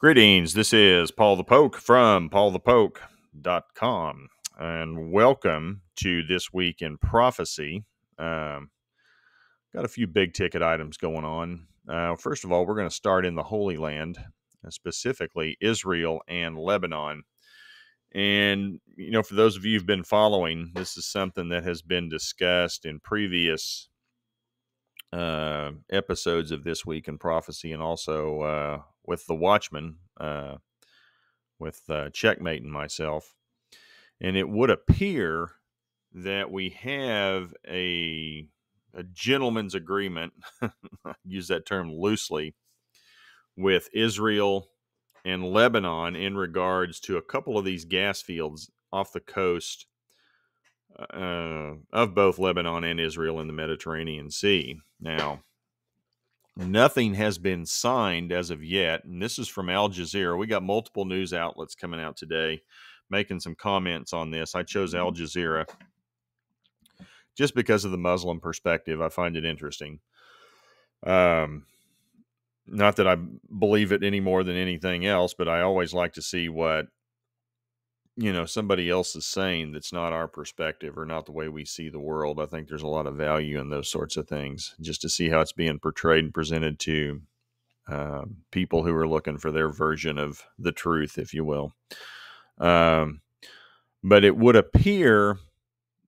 Greetings. This is Paul the Poke from PaulthePoke.com, and welcome to This Week in Prophecy. Got a few big ticket items going on. First of all, we're going to start in the Holy Land, specifically Israel and Lebanon. And, for those of you who've been following, this is something that has been discussed in previous episodes of This Week in Prophecy, and also with the Watchman, with Checkmate and myself. And it would appear that we have a gentleman's agreement, I use that term loosely, with Israel and Lebanon in regards to a couple of these gas fields off the coast of both Lebanon and Israel in the Mediterranean Sea. Now, nothing has been signed as of yet, and this is from Al Jazeera. We got multiple news outlets coming out today making some comments on this. I chose Al Jazeera just because of the Muslim perspective. I find it interesting. Not that I believe it any more than anything else, but I always like to see what somebody else is saying that's not our perspective or not the way we see the world. I think there's a lot of value in those sorts of things, just to see how it's being portrayed and presented to people who are looking for their version of the truth, if you will. But it would appear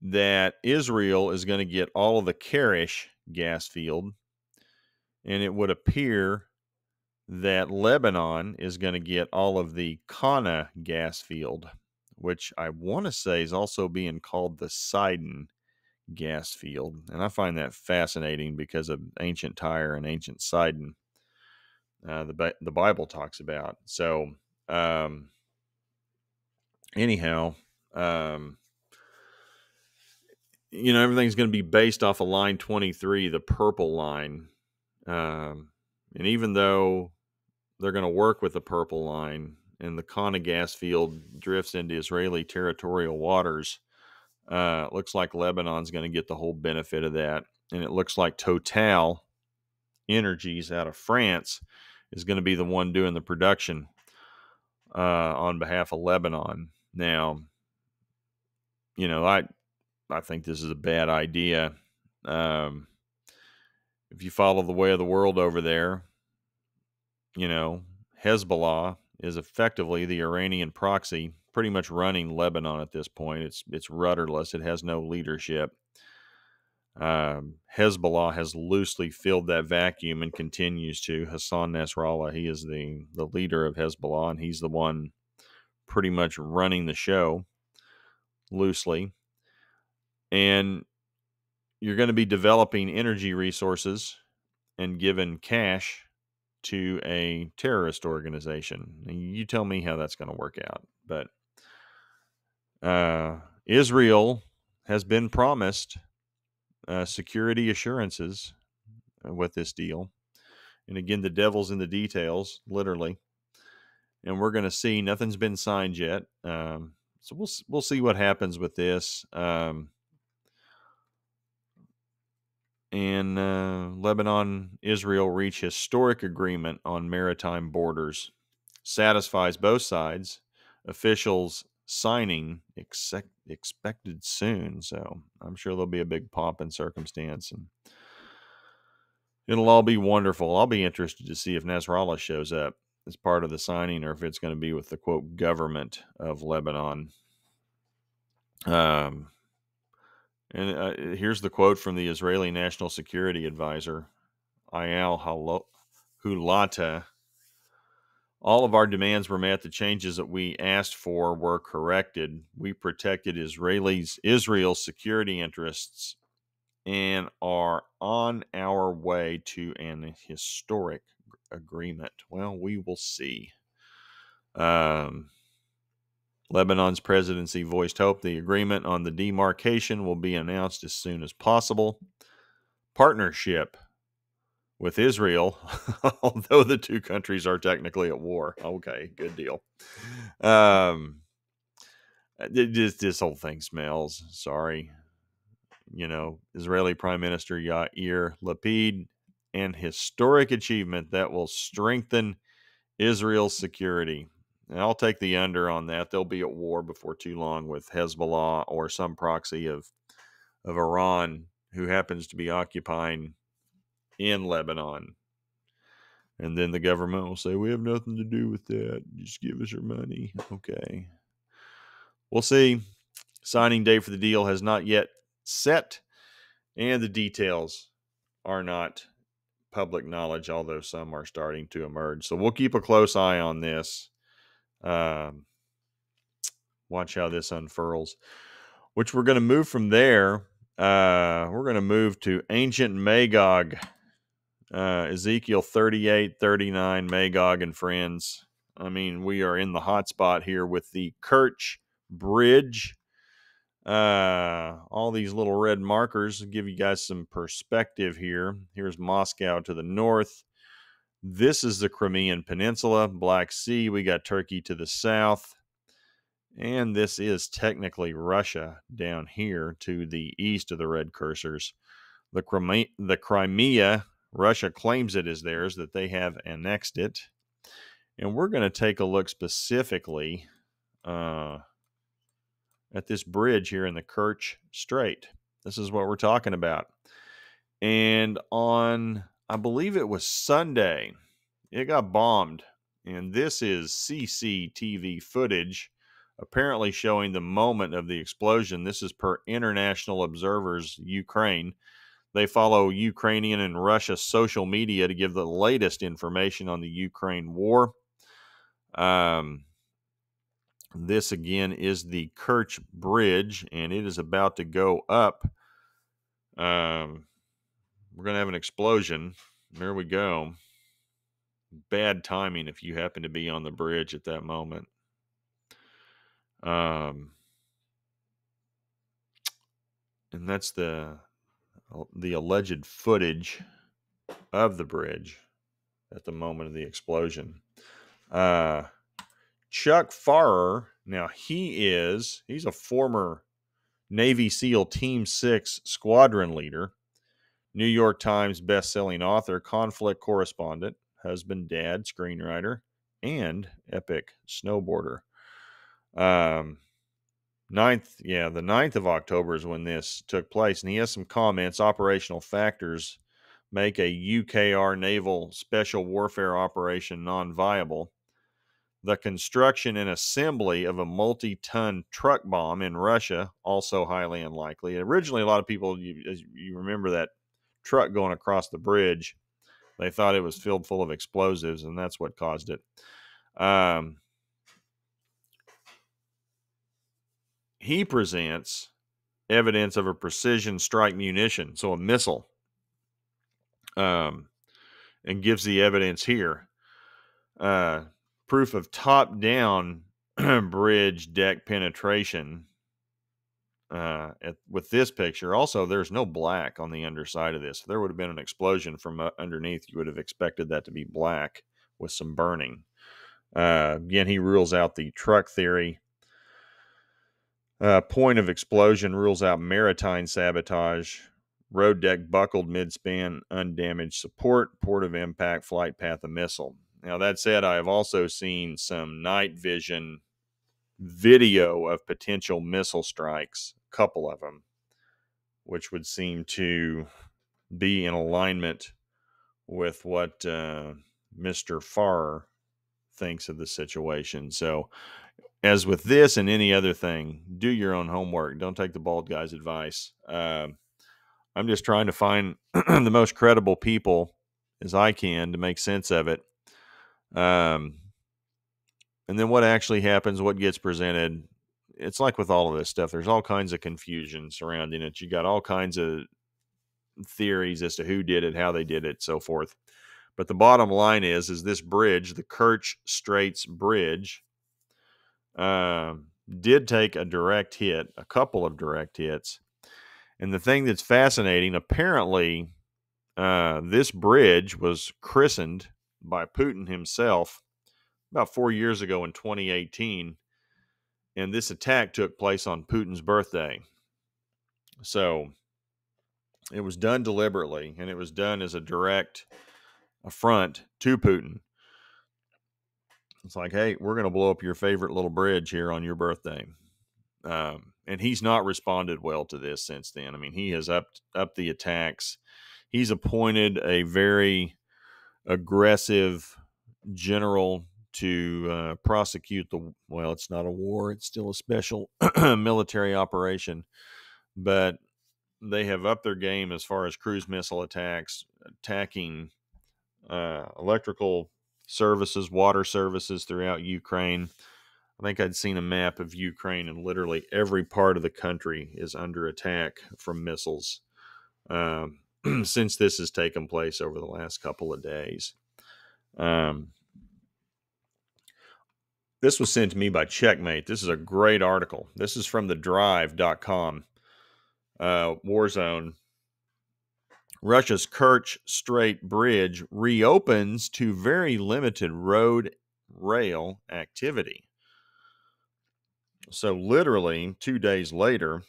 that Israel is going to get all of the Karish gas field, and it would appear that Lebanon is going to get all of the Qana gas field, which I want to say is also being called the Sidon gas field. And I find that fascinating because of ancient Tyre and ancient Sidon the Bible talks about. So anyhow, everything's going to be based off of line 23, the purple line. And even though they're going to work with the purple line and the Qana gas field drifts into Israeli territorial waters, it looks like Lebanon's going to get the whole benefit of that. And it looks like Total Energies out of France is going to be the one doing the production on behalf of Lebanon. Now, I think this is a bad idea. If you follow the way of the world over there, Hezbollah is effectively the Iranian proxy, pretty much running Lebanon at this point. It's rudderless. It has no leadership. Hezbollah has loosely filled that vacuum and continues to. Hassan Nasrallah, he is the leader of Hezbollah, and he's the one pretty much running the show loosely. And you're going to be developing energy resources and giving cash to a terrorist organization. You tell me how that's going to work out. But Israel has been promised security assurances with this deal. And again, the devil's in the details, literally. And we're going to see, nothing's been signed yet. So we'll see what happens with this. And Lebanon, Israel reach historic agreement on maritime borders. Satisfies both sides. Officials signing expected soon. So I'm sure there'll be a big pomp and circumstance. And it'll all be wonderful. I'll be interested to see if Nasrallah shows up as part of the signing or if it's going to be with the, quote, government of Lebanon. And here's the quote from the Israeli National Security Advisor, Eyal Hulata. All of our demands were met. The changes that we asked for were corrected. We protected Israel's security interests and are on our way to an historic agreement. Well, we will see. Lebanon's presidency voiced hope the agreement on the demarcation will be announced as soon as possible. Partnership with Israel, although the two countries are technically at war. Okay, good deal. This whole thing smells. Sorry. Israeli Prime Minister Yair Lapid, an historic achievement that will strengthen Israel's security. And I'll take the under on that. They'll be at war before too long with Hezbollah or some proxy of Iran who happens to be occupying in Lebanon. And then the government will say, we have nothing to do with that. Just give us your money. Okay. We'll see. Signing date for the deal has not yet set, and the details are not public knowledge, although some are starting to emerge. So we'll keep a close eye on this. Watch how this unfurls. Which we're going to move from there. We're going to move to ancient Magog. Ezekiel 38, 39, Magog and friends. I mean, we are in the hot spot here with the Kerch Bridge. All these little red markers give you guys some perspective here. Here's Moscow to the north. This is the Crimean Peninsula, Black Sea. We got Turkey to the south. And this is technically Russia down here to the east of the red cursors. The Crimea, Russia claims it is theirs, that they have annexed it. And we're going to take a look specifically at this bridge here in the Kerch Strait. This is what we're talking about. And on, I believe it was Sunday, it got bombed. And this is CCTV footage, apparently showing the moment of the explosion. This is per International Observers Ukraine. They follow Ukrainian and Russia social media to give the latest information on the Ukraine war. This, again, is the Kerch Bridge, and it is about to go up. We're going to have an explosion. There we go. Bad timing if you happen to be on the bridge at that moment. And that's the alleged footage of the bridge at the moment of the explosion. Chuck Farrer, now he's a former Navy SEAL Team 6 squadron leader, New York Times best-selling author, conflict correspondent, husband, dad, screenwriter, and epic snowboarder. The 9th of October is when this took place, and he has some comments. Operational factors make a UKR naval special warfare operation non-viable. The construction and assembly of a multi-ton truck bomb in Russia, also highly unlikely. Originally, a lot of people, you remember that truck going across the bridge, they thought it was filled full of explosives, and that's what caused it. He presents evidence of a precision strike munition, so a missile, and gives the evidence here. Proof of top-down bridge deck penetration with this picture. Also, there's no black on the underside of this. If there would have been an explosion from underneath, you would have expected that to be black with some burning. Again, he rules out the truck theory. Point of explosion rules out maritime sabotage. Road deck buckled midspan, undamaged support, port of impact, flight path of missile. Now, that said, I have also seen some night vision video of potential missile strikes, a couple of them, which would seem to be in alignment with what Mr. Farr thinks of the situation. So, as with this and any other thing, do your own homework. Don't take the bald guy's advice. I'm just trying to find the most credible people as I can to make sense of it. And then what actually happens, what gets presented. It's like with all of this stuff, there's all kinds of confusion surrounding it. You got all kinds of theories as to who did it, how they did it, so forth. But the bottom line is this bridge, the Kerch Straits Bridge, did take a direct hit, a couple of direct hits. And the thing that's fascinating, apparently, this bridge was christened by Putin himself about 4 years ago in 2018. And this attack took place on Putin's birthday. So it was done deliberately, and it was done as a direct affront to Putin. It's like, hey, we're going to blow up your favorite little bridge here on your birthday. And he's not responded well to this since then. I mean, he has upped the attacks. He's appointed a very aggressive general to prosecute well, it's not a war, it's still a special military operation, but they have upped their game as far as cruise missile attacks, attacking electrical services, water services throughout Ukraine. I think I'd seen a map of Ukraine, and literally every part of the country is under attack from missiles since this has taken place over the last couple of days. This was sent to me by Checkmate. This is a great article. This is from thedrive.com. Warzone. Russia's Kerch Strait Bridge reopens to very limited road rail activity. So literally 2 days later,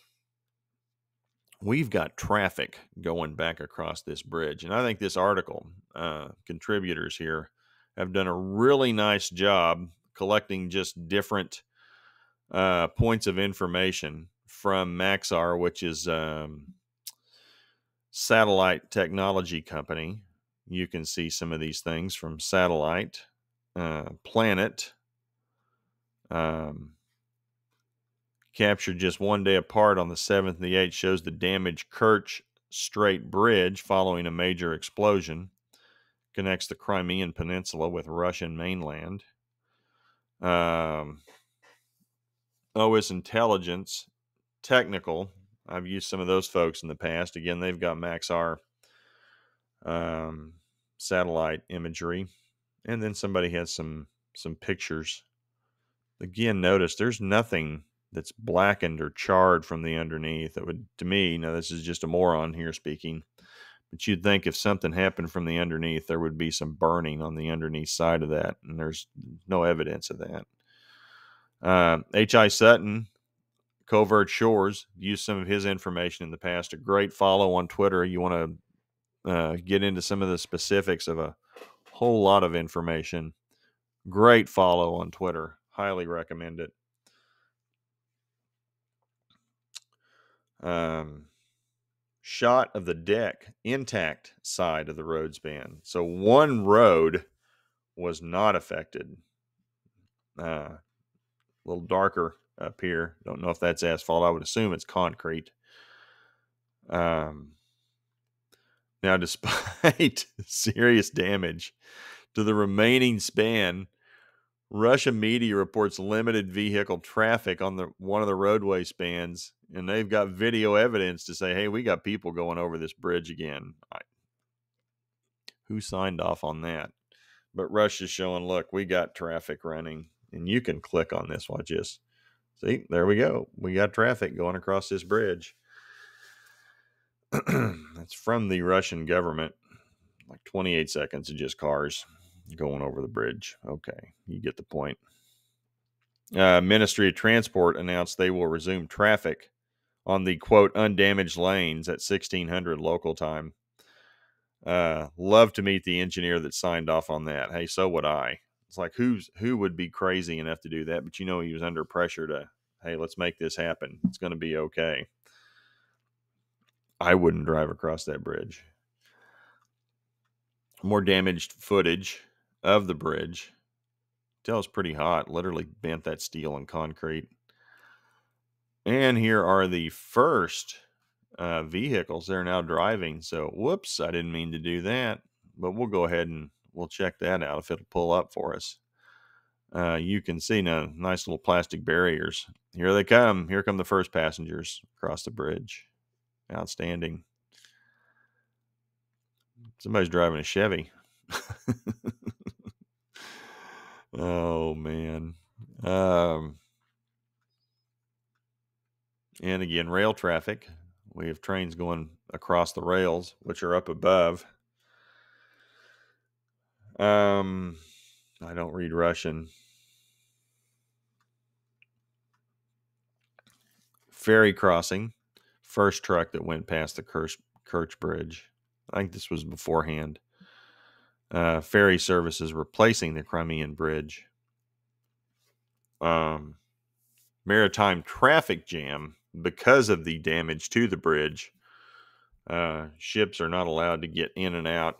we've got traffic going back across this bridge. And I think this article, contributors here, have done a really nice job collecting just different points of information from Maxar, which is satellite technology company. You can see some of these things from Satellite, Planet, captured just 1 day apart on the 7th and the 8th, shows the damaged Kerch Strait Bridge following a major explosion. Connects the Crimean Peninsula with Russian mainland. OS Intelligence, Technical. I've used some of those folks in the past. Again, they've got Maxar satellite imagery. And then somebody has some pictures. Again, notice there's nothing that's blackened or charred from the underneath. That would, to me, now this is just a moron here speaking, but you'd think if something happened from the underneath, there would be some burning on the underneath side of that, and there's no evidence of that. H.I. Sutton, Covert Shores, used some of his information in the past. A great follow on Twitter. You want to get into some of the specifics of a whole lot of information. Great follow on Twitter. Highly recommend it. Shot of the deck, intact side of the road span. So one road was not affected. A little darker up here. Don't know if that's asphalt. I would assume it's concrete. Now, despite serious damage to the remaining span, Russian media reports limited vehicle traffic on one of the roadway spans, and they've got video evidence to say, hey, we got people going over this bridge again. Who signed off on that? But Russia's showing, look, we got traffic running, and you can click on this. Watch this. See, there we go. We got traffic going across this bridge. That's from the Russian government. Like 28 seconds of just cars going over the bridge. Okay, you get the point. Ministry of Transport announced they will resume traffic on the, quote, undamaged lanes at 1600 local time. Love to meet the engineer that signed off on that. Hey, so would I. It's like, who would be crazy enough to do that? But you know, he was under pressure to, hey, let's make this happen. It's going to be okay. I wouldn't drive across that bridge. More damaged footage of the bridge. Tell it's pretty hot. Literally bent that steel and concrete. And here are the first vehicles they're now driving. So, whoops, I didn't mean to do that. But we'll go ahead and we'll check that out if it'll pull up for us. You can see now nice little plastic barriers. Here they come. Here come the first passengers across the bridge. Outstanding. Somebody's driving a Chevy. Oh, man. And again, rail traffic. We have trains going across the rails, which are up above. I don't read Russian. Ferry crossing. First truck that went past the Kerch Bridge. I think this was beforehand. Ferry services replacing the Crimean Bridge. maritime traffic jam because of the damage to the bridge. Ships are not allowed to get in and out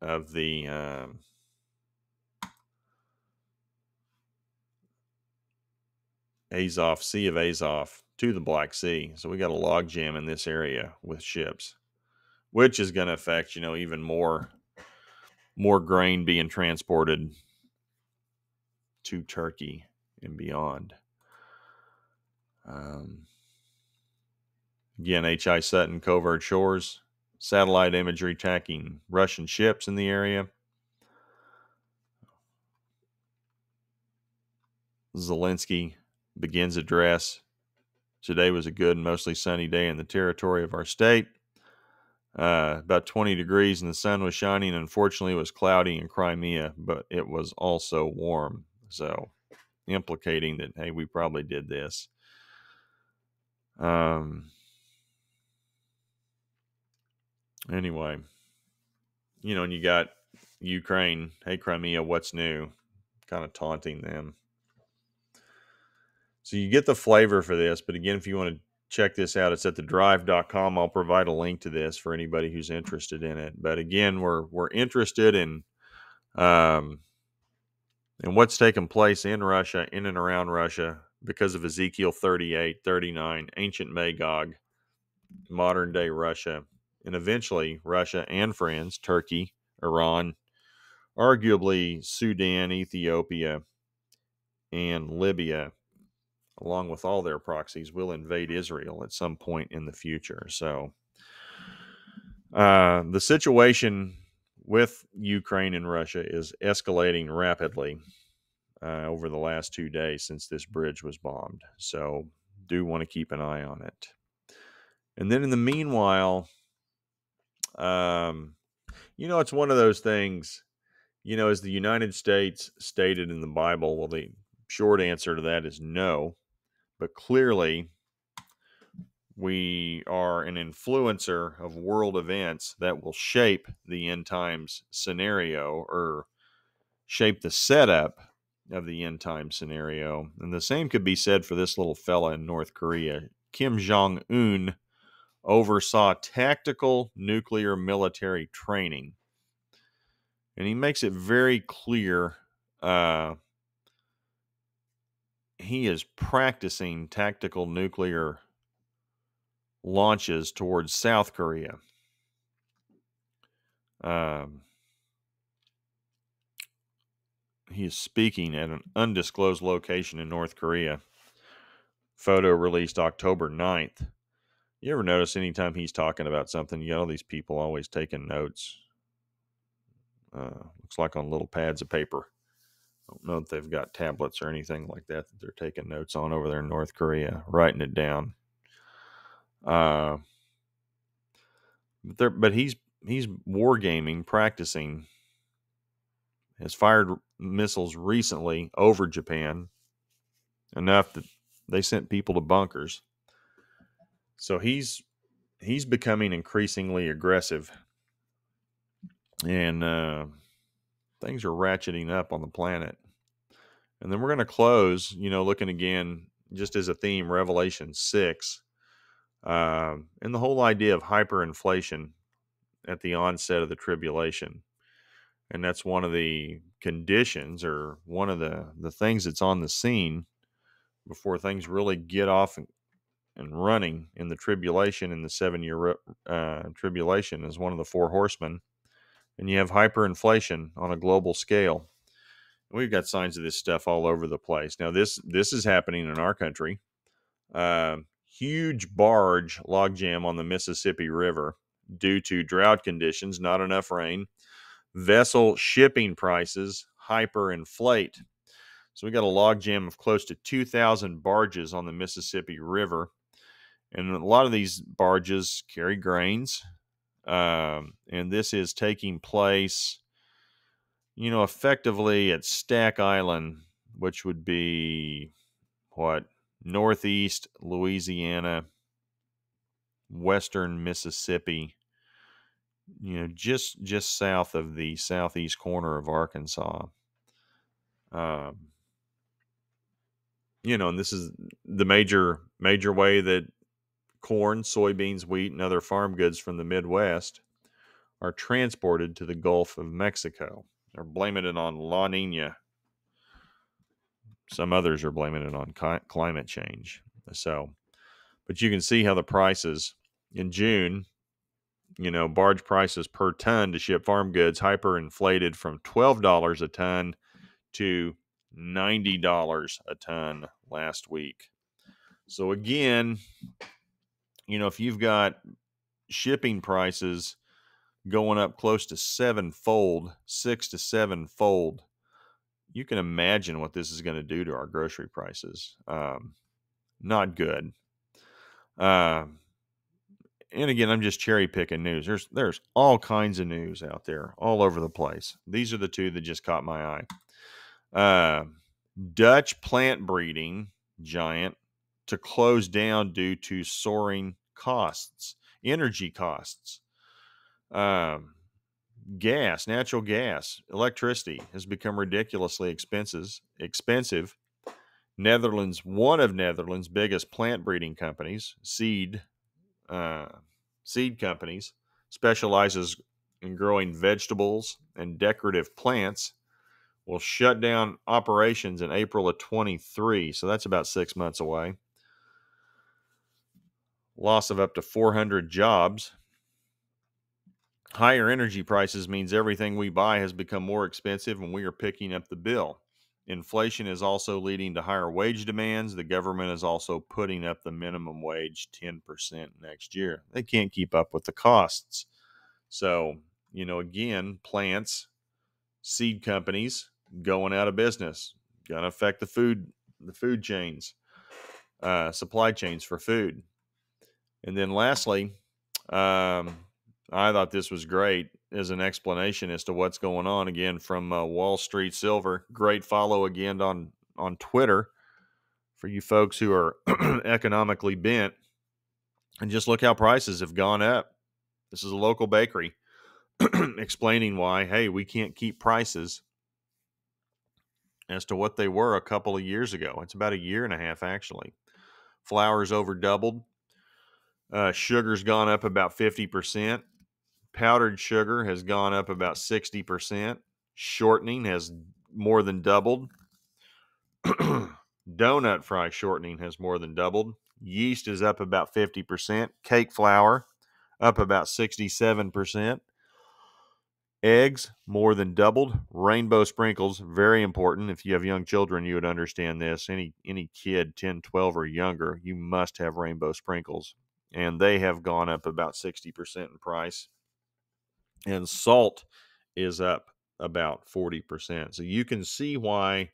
of the Sea of Azov to the Black Sea. So we got a log jam in this area with ships, which is going to affect, even more grain being transported to Turkey and beyond. Again, H.I. Sutton covert shores, satellite imagery tracking Russian ships in the area. Zelensky begins address. Today was a good, mostly sunny day in the territory of our state. About 20 degrees and the sun was shining. Unfortunately, it was cloudy in Crimea, but it was also warm. So, implicating that, hey, we probably did this. Anyway, and you got Ukraine, hey, Crimea, what's new? Kind of taunting them. So you get the flavor for this. But again, if you want to check this out, it's at thedrive.com. I'll provide a link to this for anybody who's interested in it. But again, we're interested in what's taking place in Russia, in and around Russia, because of Ezekiel 38, 39, ancient Magog, modern day Russia, and eventually Russia and friends, Turkey, Iran, arguably Sudan, Ethiopia, and Libya, along with all their proxies, will invade Israel at some point in the future. So the situation with Ukraine and Russia is escalating rapidly over the last 2 days since this bridge was bombed. So do want to keep an eye on it. And then in the meanwhile, it's one of those things, is the United States stated in the Bible? Well, the short answer to that is no. But clearly, we are an influencer of world events that will shape the end times scenario, or shape the setup of the end time scenario. And the same could be said for this little fella in North Korea. Kim Jong-un oversaw tactical nuclear military training. And he makes it very clear he is practicing tactical nuclear launches towards South Korea. He is speaking at an undisclosed location in North Korea. Photo released October 9th. You ever notice anytime he's talking about something, you got all these people always taking notes? Looks like on little pads of paper. I don't know if they've got tablets or anything like that they're taking notes on over there in North Korea, writing it down. But he's wargaming, practicing. Has fired missiles recently over Japan, enough that they sent people to bunkers. So he's becoming increasingly aggressive, and things are ratcheting up on the planet. And then we're going to close, looking again, just as a theme, Revelation 6, and the whole idea of hyperinflation at the onset of the tribulation. And that's one of the conditions, or one of the things that's on the scene before things really get off and running in the tribulation, in the 7-year tribulation, is one of the 4 horsemen. And you have hyperinflation on a global scale. We've got signs of this stuff all over the place. Now, this is happening in our country. Huge barge logjam on the Mississippi River due to drought conditions, not enough rain. Vessel shipping prices hyperinflate. So we got a logjam of close to 2,000 barges on the Mississippi River. And a lot of these barges carry grains. And this is taking place, effectively at Stack Island, which would be northeast Louisiana, western Mississippi, just south of the southeast corner of Arkansas. and this is the major way that corn, soybeans, wheat, and other farm goods from the Midwest are transported to the Gulf of Mexico. They're blaming it on La Nina. Some others are blaming it on climate change. So, but you can see how the prices in June, barge prices per ton to ship farm goods hyperinflated from $12 a ton to $90 a ton last week. So again, if you've got shipping prices going up close to 6 to 7-fold, you can imagine what this is going to do to our grocery prices. Not good. And again, I'm just cherry picking news. There's all kinds of news out there all over the place. These are the two that just caught my eye. Dutch plant breeding giant to close down due to soaring costs, energy costs. Natural gas, electricity has become ridiculously expensive. One of Netherlands' biggest plant breeding companies, seed companies, specializes in growing vegetables and decorative plants, will shut down operations in April of 23. So that's about 6 months away. Loss of up to 400 jobs. Higher energy prices means everything we buy has become more expensive and we are picking up the bill. Inflation is also leading to higher wage demands. The government is also putting up the minimum wage 10% next year. They can't keep up with the costs. So, again, plants, seed companies going out of business. Going to affect the food chains, supply chains for food. And then lastly, I thought this was great as an explanation as to what's going on. Again, from Wall Street Silver. Great follow again on Twitter for you folks who are economically bent. And just look how prices have gone up. This is a local bakery explaining why, hey, we can't keep prices as to what they were a couple of years ago. It's about a year and a half, actually. Flour's over doubled. Sugar's gone up about 50%. Powdered sugar has gone up about 60%. Shortening has more than doubled. Donut fry shortening has more than doubled. Yeast is up about 50%. Cake flour up about 67%. Eggs more than doubled. Rainbow sprinkles, very important. If you have young children, you would understand this. Any kid 10, 12 or younger, you must have rainbow sprinkles. And they have gone up about 60% in price. And salt is up about 40%. So you can see why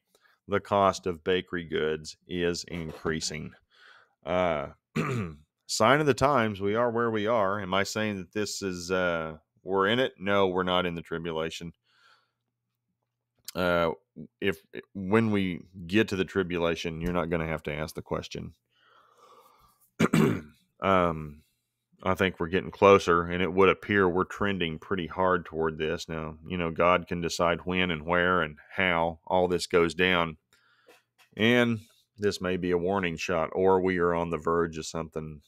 the cost of bakery goods is increasing. Sign of the times. We are where we are. Am I saying that this is we're in it? No, we're not in the tribulation. When we get to the tribulation, you're not going to have to ask the question. I think we're getting closer, and it would appear we're trending pretty hard toward this. Now, God can decide when and where and how all this goes down. And this may be a warning shot, or we are on the verge of something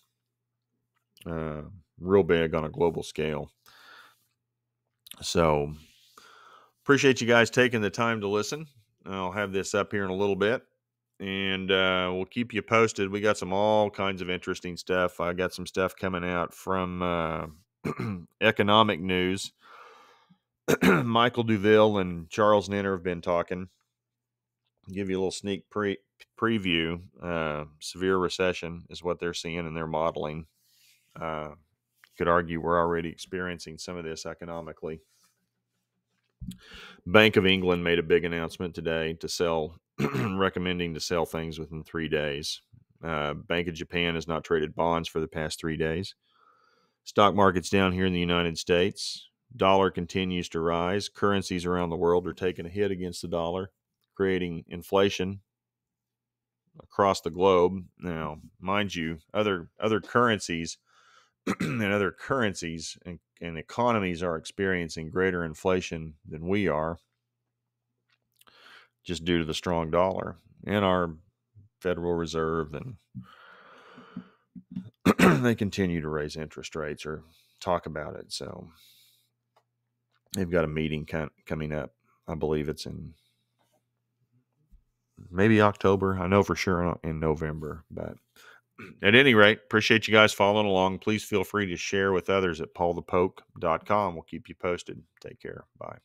real big on a global scale. So, appreciate you guys taking the time to listen. I'll have this up here in a little bit. And we'll keep you posted. We got all kinds of interesting stuff. I got some stuff coming out from economic news. Michael Duville and Charles Nenner have been talking. I'll give you a little sneak preview. Severe recession is what they're seeing in their modeling. Could argue we're already experiencing some of this economically. Bank of England made a big announcement today to sell, recommending to sell things within 3 days. Bank of Japan has not traded bonds for the past 3 days. Stock market's down here in the United States. Dollar continues to rise. Currencies around the world are taking a hit against the dollar, creating inflation across the globe. Now, mind you, other currencies and economies are experiencing greater inflation than we are, just due to the strong dollar. And our Federal Reserve, and they continue to raise interest rates or talk about it. So they've got a meeting coming up. I believe it's in maybe October. I know for sure in November. But at any rate, appreciate you guys following along. Please feel free to share with others at PaulthePoke.com. We'll keep you posted. Take care. Bye.